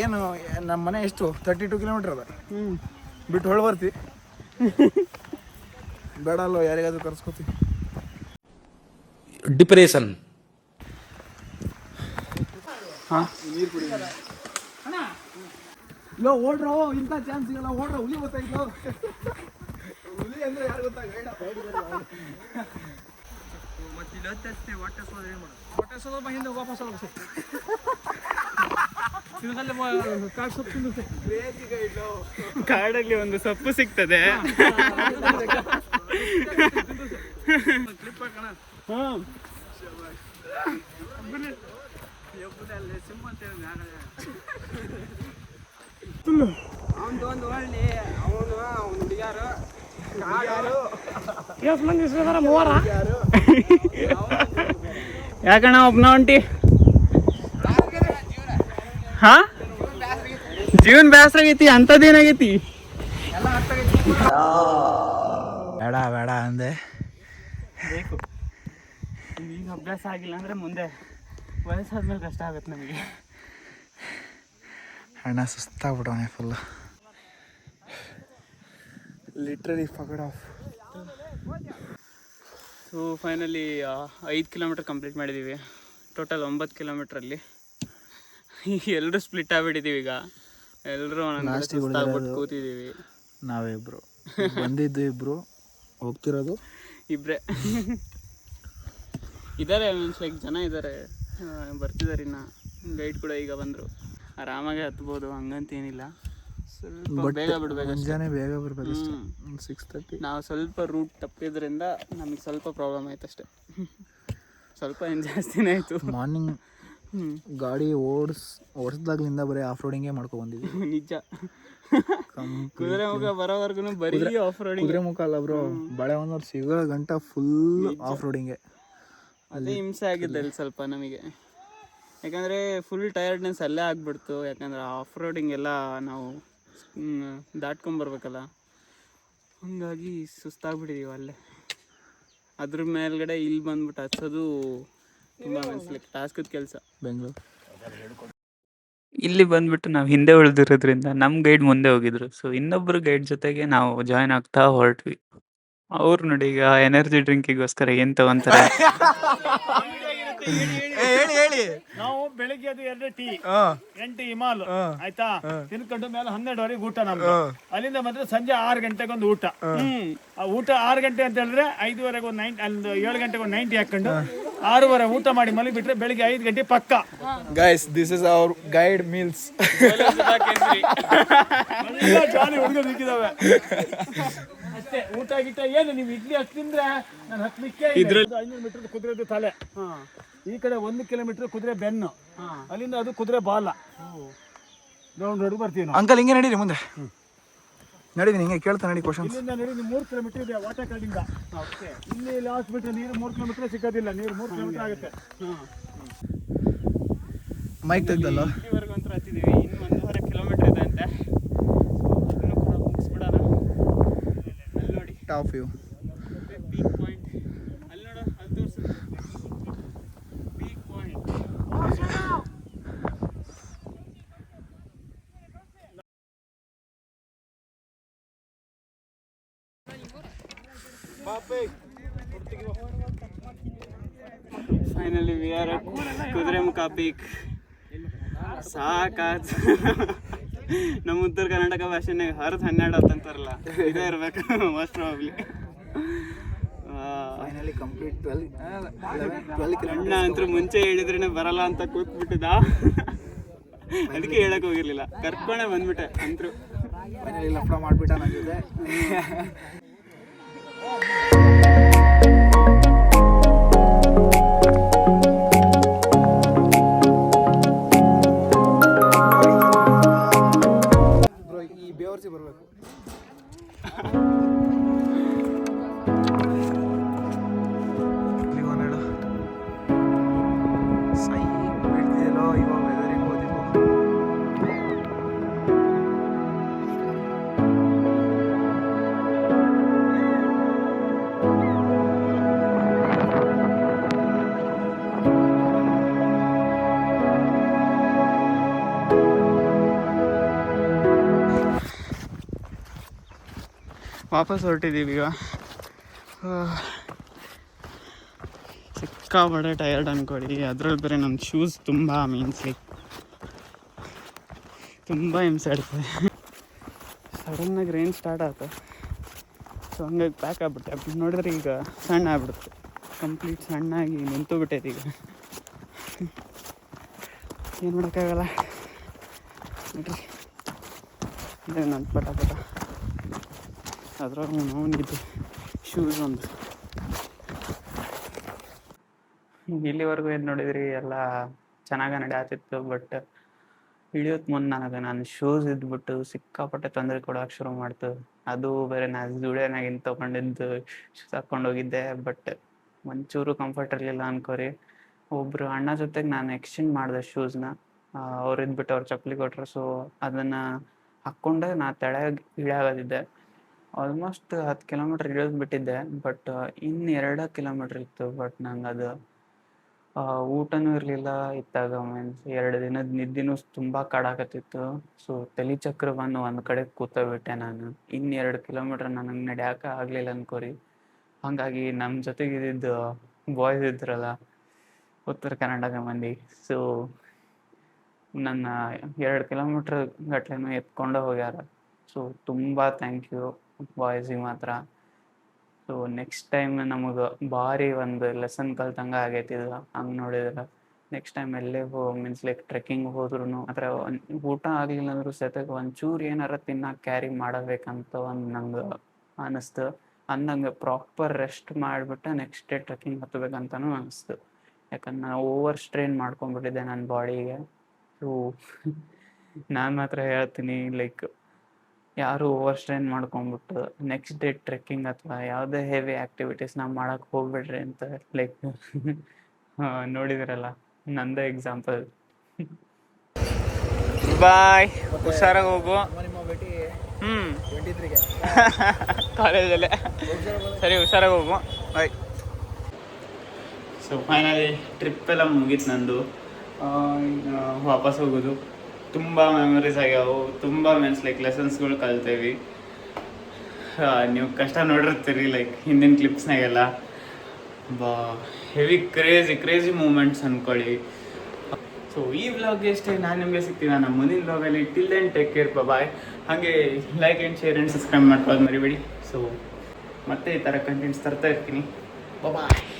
ಏನು ನಮ್ಮ ಮನೆ ಎಷ್ಟು 32 ಕಿಲೋಮೀಟ್ರ್ ಅದ. ಬಿಟ್ಟು ಹೊಳ ಬರ್ತಿ ಬೇಡ ಅಲ್ಲೋ, ಯಾರಿಗಾದ್ರೂ ಕರ್ಸ್ಕೊತಿ. ಡಿಪ್ರೆಷನ್. ನೀರು ಕುಡಿ. ಇಲ್ಲ ಓಡ್ರೋ, ಇಂಥ ಚಾನ್ಸ್ ಸಿಗಲ್ಲ. ಓಡ್ರೋ, ಹುಲಿ ಗೊತ್ತಾಗಿಲ್ಲ. ಹುಲಿ ಅಂದ್ರೆ ಯಾರು ಗೊತ್ತಾ? ಹೊಟ್ಟೆ ಸ್ವಲ್ಪ ಹಿಂದೆ ವಾಪಸ್ ಹೋಗಿ ಕಾಡಲ್ಲಿ ಒಂದು ಸೊಪ್ಪು ಸಿಗ್ತದೆ. ಕ್ಲಿಪ್ ಹಾಕೋಣ. ಹಾಂ ಎಷ್ಟು ಮಂದಿ ಇಸ್ಕೊಂಡಾರ? 3 ಯಾಕಣ್ಣ ಒಬ್ನ ಹೊಂಟಿ? ಹಾ ಜೀವನ್ ಬ್ಯಾಸರ ಆಗೈತಿ, ಅಂಥದ್ದೇನಾಗೈತಿ? ಬೇಡ ಬೇಡ ಅಂದೆ. ಬೇಕು ಈಗ ಅಭ್ಯಾಸ ಆಗಿಲ್ಲ ಅಂದರೆ ಮುಂದೆ ವಯಸ್ಸಾದ್ಮೇಲೆ ಕಷ್ಟ ಆಗುತ್ತೆ ನಮಗೆ. ಅಣ್ಣ ಸುಸ್ತಾಗ್ಬಿಟ್ಟವನೆ full, literally fagged off. So finally 5 kilometre complete ಮಾಡಿದ್ದೀವಿ. ಟೋಟಲ್ 9 ಕಿಲೋಮೀಟ್ರಲ್ಲಿ ಎಲ್ಲರೂ ಸ್ಪ್ಲಿಟ್ ಆಗಿಬಿಟ್ಟಿದ್ದೀವಿ. ಈಗ ಎಲ್ಲರೂ ಸುಸ್ತಾಗ್ಬಿಟ್ಟು ಕೂತಿದ್ದೀವಿ. ನಾವೇ ಇಬ್ರು ಬಂದಿದ್ದು, ಇಬ್ರು ಹೋಗ್ತಿರೋದು ಇಬ್ಬರೇ ಇದ್ದಾರೆ. ಮೀನ್ಸ್ ಲೈಕ್ ಜನ ಇದ್ದಾರೆ, ಬರ್ತಿದ್ದಾರೆ. ಇನ್ನು ಗೈಡ್ ಕೂಡ ಈಗ ಬಂದರು. ಆರಾಮಾಗೆ ಹತ್ಬೋದು, ಹಂಗಂತೇನಿಲ್ಲ. ಸ್ವಲ್ಪ ಬೇಗ ಬಿಡ್ಬೇಕು, ಮುಂಜಾನೆ ಬೇಗ ಬರಬೇಕು. 6:30. ನಾವು ಸ್ವಲ್ಪ ರೂಟ್ ತಪ್ಪಿದ್ರಿಂದ ನಮಗೆ ಸ್ವಲ್ಪ ಪ್ರಾಬ್ಲಮ್ ಆಯ್ತು ಅಷ್ಟೇ. ಸ್ವಲ್ಪ ಏನು ಜಾಸ್ತಿನೇ ಆಯಿತು. ಮಾರ್ನಿಂಗ್ ಗಾಡಿ ಓಡಿಸ್ದಾಗ್ಲಿಂದ ಬರೀ ಆಫ್ ರೋಡಿಂಗೇ ಮಾಡ್ಕೊ ಬಂದಿದ್ವಿ. ನಿಜ. ಕುದುರೆ ಮುಖ ಬರೋವರೆಗೂ ಬರೀ ಆಫ್ ರೋಡಿಂಗ್. ಕುದುರೆ ಮುಖ ಅಲ್ಲ ಬ್ರೋ, ಬಳೆವನ್ನವ್ರು ಸಿಗೋ ಗಂಟ ಫುಲ್ ಆಫ್ ರೋಡಿಂಗೆ. ಅದೇ ಹಿಂಸೆ ಆಗಿದ್ದೆ ಅಲ್ಲಿ ಸ್ವಲ್ಪ ನಮಗೆ, ಯಾಕಂದರೆ ಫುಲ್ ಟಯರ್ಡ್ನೆಸ್ ಅಲ್ಲೇ ಆಗಿಬಿಡ್ತು. ಯಾಕಂದರೆ ಆಫ್ ರೋಡಿಂಗ್ ಎಲ್ಲ ನಾವು ದಾಟ್ಕೊಂಬರ್ಬೇಕಲ್ಲ, ಹಂಗಾಗಿ ಸುಸ್ತಾಗ್ಬಿಟ್ಟಿದ್ದೀವಿ ಅಲ್ಲೇ. ಅದ್ರ ಮೇಲ್ಗಡೆ ಇಲ್ಲಿ ಬಂದ್ಬಿಟ್ಟು ಹಚ್ಚೋದು ತುಂಬ ಮನ್ಸ್ಲಿಕ್ಕೆ ಟಾಸ್ಕದ ಕೆಲಸ. ಬೆಂಗಳೂರು ಇಲ್ಲಿ ಬಂದ್ಬಿಟ್ಟು ನಾವು ಹಿಂದೆ ಉಳಿದಿರೋದ್ರಿಂದ ನಮ್ಮ ಗೈಡ್ ಮುಂದೆ ಹೋಗಿದ್ರು. ಸೊ ಇನ್ನೊಬ್ರು ಗೈಡ್ ಜೊತೆಗೆ ನಾವು ಜಾಯ್ನ್ ಆಗ್ತಾ ಹೊರಟ್ವಿ. ಅವ್ರು ನೋಡಿ ಈಗ ಎನರ್ಜಿ ಡ್ರಿಂಕಿಗೋಸ್ಕರ ಏನ್ ತಗೊಂತಾರೆ. ಹೇಳಿ ನಾವು ಬೆಳಿಗ್ಗೆ ಅದು 2 ಟೀ, 8 ಹಿಮಾಲ್ ಆಯ್ತಾ, ತಿನ್ಕೊಂಡು ಮೇಲೆ 12ವರೆಗೆ ಊಟ ನಮ್ದು. ಅಲ್ಲಿಂದ ಬಂದ್ರೆ ಸಂಜೆ 6 ಗಂಟೆಗೆ ಒಂದು ಊಟ. ಆ ಊಟ 6 ಗಂಟೆ ಅಂತ ಹೇಳಿದ್ರೆ 5:30 ಒಂದು 7 ಗಂಟೆಗೆ ಒಂದು 90 ಹಾಕೊಂಡು 6:30 ಊಟ ಮಾಡಿ ಮಲಗಿ ಬಿಟ್ರೆ ಬೆಳಿಗ್ಗೆ 5 ಗಂಟೆ ಪಕ್ಕ. Guys, this is our guide meals. Jolly ಹುಡುಗ ಸಿಕ್ಕಿದಾವೆ ಅಷ್ಟೇ. ಊಟ ಗಿಟ್ಟ ಏನು, ನೀವು ಇಡ್ಲಿ ಅಷ್ಟು ತಿಂದ್ರೆ ನಾನು ಹತ್ಲಿಕ್ಕೆ 500 ಮೀಟರ್ ಕುದುರೆದು ತಲೆ, ಈ ಕಡೆ 1 ಕಿಲೋಮೀಟರ್ ಕುದುರೆ ಬೆನ್ನು, ಅಲ್ಲಿಂದ ಅದು ಕುದುರೆ ಬಾಲ. ರೌಂಡ್ ಬರ್ತೀವಿ ನಾವು. ಅಂಕಲ್ ಹಿಂಗೆ ನಡೀರಿ, ಮುಂದೆ ನಡೀರಿ, ಹಿಂಗೆ ಕೇಳ್ತಾ ನಡಿ ಕ್ವಶನ್ಸ್. ಇಲ್ಲಿಂದ ನಡಿ, 3 ಕಿಲೋಮೀಟರ್ ಇದೆ ವಾಟರ್ ಕಡೆಯಿಂದ. ಇಲ್ಲಿ ಲಾಸ್ಟ್ ಬಿಟ್ಟರೆ ನೀರು 3 ಕಿಲೋಮೀಟರ್ ಸಿಗೋದಿಲ್ಲ, ನೀರು 3 ಕಿಲೋಮೀಟರ್ ಆಗುತ್ತೆ. ಮೈಕ್ ತೆಗ್ದಲ್ಲ. ಇಲ್ಲಿವರೆಗೂ ಅಂತೂ ಹತ್ತಿದ್ದೀವಿ, ಇನ್ನು 1.5 ಕಿಲೋಮೀಟರ್ ಇದೆ ಅಂತೆ. ಅದನ್ನು ಕೂಡ ಮುಗಿಸ್ಬಿಡೋಣ. ಅಲ್ಲಿ ನೋಡಿ ಟಾಪ್ ವ್ಯೂ. ಪೀಕ್ ಪಾಯಿಂಟ್, ಅಲ್ಲಿ ನೋಡು, ಅಲ್ಲಿ ತೋರಿಸಿದ್ರು peak point. Finally we are at Kudremukh peak. ಸಾಕಾಯ್ತು. ನಮ್ಮ ಉತ್ತರ ಕರ್ನಾಟಕ ಭಾಷೆನಾಗ 10-12 ಅಂತಾರಲ್ಲ, ಇದೇ ಇರ್ಬೇಕು ಮೋಸ್ಟ್ ಪ್ರಾಬಬ್ಲಿ. ಫೈನಲಿ ಕಂಪ್ಲೀಟ್ 12 ಅಣ್ಣ ಅಂತೂ ಮುಂಚೆ ಹೇಳಿದ್ರೇನೆ ಬರಲ್ಲ ಅಂತ ಕೂತ್ಬಿಟ್ಟಿದ್ದ, ಅದಕ್ಕೆ ಹೇಳಕ್ ಹೋಗಿರ್ಲಿಲ್ಲ, ಕರ್ಕೊಂಡೆ ಬಂದ್ಬಿಟ್ಟೆ ಅಂತೂ. ಫೈನಲಿ ಲಫ್ಡ ಮಾಡಿಬಿಟ್ಟ ನನ್ನ ಜೊತೆ. ಬ್ರೋ, ಈ ಬೇವರ್ಸಿ ಬರಬೇಕು. ಸೈ ಬೀಳ್ತಿದೆಯಲ್ಲೋ ಇವಾಗ ವೆದರಿಂಗ್ ಓದಿದ್ದು. ವಾಪಸ್ ಹೊರಟಿದ್ದೀವಿ ಈಗ. ಸಿಕ್ಕಾಪಟ್ಟೆ ಟಯರ್ಡ್ ಅಂದ್ಕೊಳ್ಳಿ. ಅದರಲ್ಲಿ ಬೇರೆ ನಮ್ಮ ಶೂಸ್ ತುಂಬ ಮೀನ್ಸ್ ಲೈಕ್ ತುಂಬ ಹಿಂಸೆ ಆಡ್ತದೆ. ಸಡನ್ನಾಗಿ ರೈನ್ ಸ್ಟಾರ್ಟ್ ಆಯ್ತು, ಸೊ ಹಂಗಾಗಿ ಪ್ಯಾಕ್ ಆಗ್ಬಿಟ್ಟೆ. ಅದು ನೋಡಿದ್ರೆ ಈಗ ಸಣ್ಣ ಆಗ್ಬಿಡುತ್ತೆ, ಕಂಪ್ಲೀಟ್ ಸಣ್ಣಾಗಿ ನಿಂತು ಬಿಟ್ಟೈತೆ ಈಗ. ಏನು ಮಾಡೋಕ್ಕಾಗಲ್ಲ ನೋಡ್ರಿ, ಇದೇ ನನ್ನ ಪಟ ಅದ್ರಾಗ ನೋವಿದ್ದು ಶೂಸ್ ಒಂದು ಇಲ್ಲಿವರೆಗೂ ಏನು ನೋಡಿದ್ರಿ ಎಲ್ಲ ಚೆನ್ನಾಗಿ ನಡೆಯತ್ತಿತ್ತು. ಬಟ್ ಇಳಿಯೋತ್ ಮುಂದೆ ನಾನು ಶೂಸ್ ಇದ್ಬಿಟ್ಟು ಸಿಕ್ಕಾಪಟ್ಟೆ ತೊಂದರೆ ಕೊಡೋಕೆ ಶುರು ಮಾಡ್ತು. ಅದು ಬೇರೆ ನಾನು ಜುಡಿಯೋನಾಗಿಂದ ತೊಗೊಂಡಿದ್ದು ಶೂಸ್ ಹಾಕ್ಕೊಂಡು ಹೋಗಿದ್ದೆ. ಬಟ್ ಒಂಚೂರು ಕಂಫರ್ಟ್ ಇರಲಿಲ್ಲ ಅನ್ಕೋರಿ. ಒಬ್ಬರು ಅಣ್ಣ ಜೊತೆಗೆ ನಾನು ಎಕ್ಸ್ಚೇಂಜ್ ಮಾಡಿದೆ ಶೂಸ್ನ. ಅವ್ರು ಇದ್ಬಿಟ್ಟು ಅವ್ರು ಚಪ್ಪಲಿ ಕೊಟ್ಟರು. ಸೊ ಅದನ್ನು ಹಾಕ್ಕೊಂಡೆ ನಾ ತೆಳಗೆ ಇಳಿಯಾಗದಿದ್ದೆ. ಆಲ್ಮೋಸ್ಟ್ 10 ಕಿಲೋಮೀಟ್ರ್ ಇಳಿಯೋದು ಬಿಟ್ಟಿದ್ದೆ. ಬಟ್ ಇನ್ನು 2 ಕಿಲೋಮೀಟ್ರ್ ಇತ್ತು. ಬಟ್ ನಂಗೆ ಅದು ಊಟನೂ ಇರಲಿಲ್ಲ ಇತ್ತಾಗ. ಮೀನ್ಸ್ 2 ದಿನದ ನಿದ್ದೆನೂ ತುಂಬ ಕಾಡಾಕತ್ತಿತ್ತು. ಸೊ ತಲೆ ಚಕ್ರ ಬಂದು ಒಂದು ಕಡೆ ಕೂತೋಗ್ಬಿಟ್ಟೆ ನಾನು. ಇನ್ನು 2 ಕಿಲೋಮೀಟ್ರ್ ನನಗೆ ನಡೆಯೋಕೆ ಆಗಲಿಲ್ಲ ಅನ್ಕೋರಿ. ಹಾಗಾಗಿ ನಮ್ಮ ಜೊತೆಗೆ ಇದ್ದಿದ್ದು ಬಾಯ್ಸ್ ಇದ್ರಲ್ಲ, ಉತ್ತರ ಕರ್ನಾಟಕ ಮಂದಿ. ಸೊ ನನ್ನ 2 ಕಿಲೋಮೀಟ್ರ್ ಗಟ್ಲೆನೂ ಎತ್ಕೊಂಡು ಹೋಗ್ಯಾರ. ಸೊ ತುಂಬ ಥ್ಯಾಂಕ್ ಯು ಬಾಯ್ಸಿಗೆ ಮಾತ್ರ. ಸೊ ನೆಕ್ಸ್ಟ್ ಟೈಮ್ ನಮಗೆ ಭಾರಿ ಒಂದು ಲೆಸನ್ ಕಲ್ತಂಗೆ ಆಗೈತಿ ಇದು. ಹಂಗೆ ನೋಡಿದ್ರೆ ನೆಕ್ಸ್ಟ್ ಟೈಮ್ ಎಲ್ಲೇ ಮೀನ್ಸ್ ಲೈಕ್ ಟ್ರೆಕ್ಕಿಂಗ್ ಹೋದ್ರೂ ಅಥವಾ ಊಟ ಆಗಲಿಲ್ಲ ಅಂದ್ರೂ ಸತೇಕ ಒಂಚೂರು ಏನಾರ ತಿನ್ನಕ್ಕೆ ಕ್ಯಾರಿ ಮಾಡಬೇಕಂತ ಒಂದು ನಂಗೆ ಅನ್ನಿಸ್ತು. ಅಂದಂಗೆ ಪ್ರಾಪರ್ ರೆಸ್ಟ್ ಮಾಡಿಬಿಟ್ಟು ನೆಕ್ಸ್ಟ್ ಡೇ ಟ್ರೆಕ್ಕಿಂಗ್ ಹತ್ತಬೇಕಂತನೂ ಅನಿಸ್ತು. ಯಾಕಂದ್ರೆ ನಾನು ಓವರ್ ಸ್ಟ್ರೈನ್ ಮಾಡ್ಕೊಂಡ್ಬಿಟ್ಟಿದ್ದೆ ನನ್ನ ಬಾಡಿಗೆ. ಸೊ ನಾನು ಮಾತ್ರ ಹೇಳ್ತೀನಿ, ಲೈಕ್ ಯಾರು ಓವರ್ ಸ್ಟ್ರೈನ್ ಮಾಡ್ಕೊಂಡ್ಬಿಟ್ಟು ನೆಕ್ಸ್ಟ್ ಡೇ ಟ್ರೆಕ್ಕಿಂಗ್ ಅಥವಾ ಯಾವುದೇ ಹೆವಿ ಆ್ಯಕ್ಟಿವಿಟೀಸ್ ನಾವು ಮಾಡೋಕ್ಕೆ ಹೋಗ್ಬಿಡ್ರಿ ಅಂತ. ಲೈಕ್ ನೋಡಿದಿರಲ್ಲ ನಂದೇ ಎಕ್ಸಾಂಪಲ್. ಬಾಯ್, ಹುಷಾರಾಗಿ ಹೋಗು. ನಿಮ್ಮ ಭೇಟಿ 23ಗೆ ಕಾಲೇಜಲ್ಲೇ. ಸರಿ, ಹುಷಾರಾಗಿ ಹೋಗು. ಬಾಯ್. ಸೊ ಫೈನಲಿ ಟ್ರಿಪ್ ಎಲ್ಲ ಮುಗೀತು ನಂದು. ವಾಪಸ್ ಹೋಗೋದು. ತುಂಬ ಮೆಮೊರೀಸ್ ಆಗ್ಯಾವು. ತುಂಬ ಮೀನ್ಸ್ ಲೈಕ್ ಲೆಸನ್ಸ್ಗಳು ಕಲ್ತೇವಿ. ನೀವು ಕಷ್ಟ ನೋಡಿರ್ತೀರಿ ಲೈಕ್ ಹಿಂದಿನ ಕ್ಲಿಪ್ಸ್ನಾಗೆಲ್ಲ. ಹೆವಿ ಕ್ರೇಜಿ ಮೂಮೆಂಟ್ಸ್ ಅಂದ್ಕೊಳ್ಳಿ. ಸೊ ಈ ವ್ಲಾಗ್ಗೆ ಅಷ್ಟೇ. ನಾನು ನಿಮಗೆ ಸಿಗ್ತೀನಿ ನಮ್ಮ ಮುಂದಿನ ವ್ಲಾಗಲ್ಲಿ. ಟಿಲ್ ದೆನ್ ಟೇಕ್ ಕೇರ್, ಬಾಯ್. ಹಾಗೆ like and share and subscribe ಮಾಡ್ಕೊಳ್ಳೋದು ಮರಿಬೇಡಿ. ಸೊ ಮತ್ತೆ ಈ ಥರ ಕಂಟೆಂಟ್ಸ್ ತರ್ತಾ ಇರ್ತೀನಿ. ಬಾಯ್.